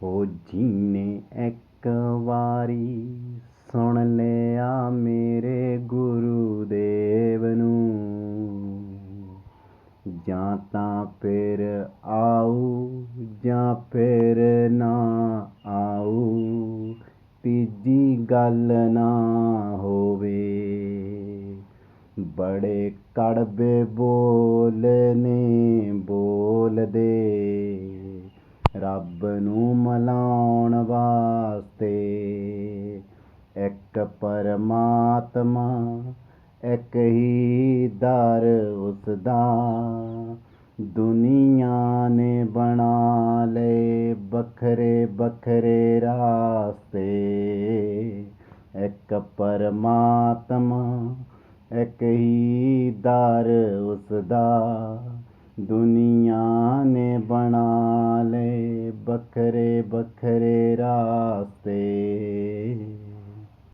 ਹੋ ਜੀਨੇ ਇੱਕ ਵਾਰੀ ਸੁਣ ਲਿਆ ਮੇਰੇ ਗੁਰੂਦੇਵ ਨੂੰ, ਜਾਂ ਤਾਂ ਫਿਰ ਆਊ ਜਾਂ ਫਿਰ ਨਾ ਆਊ, ਤੀਜੀ ਗੱਲ ਨਾ ਹੋਵੇ। ਬੜੇ ਕੜਵੇ ਬੋਲ ਨੇ ਬੋਲਦੇ ਰੱਬ ਨੂੰ ਮਲਾਉਣ ਵਾਸਤੇ। ਇੱਕ ਪਰਮਾਤਮਾ ਇੱਕ ਹੀ ਦਰ ਉਸਦਾ, ਦੁਨੀਆ ਨੇ ਬਣਾ ਲਏ ਵੱਖਰੇ ਵੱਖਰੇ ਰਾਸਤੇ। ਇੱਕ ਪਰਮਾਤਮਾ ਇੱਕ ਹੀ ਦਰ ਉਸਦਾ, ਦੁਨੀਆ ਨੇ ਬਣਾ ਲਏ ਵੱਖਰੇ ਵੱਖਰੇ ਰਾਸਤੇ।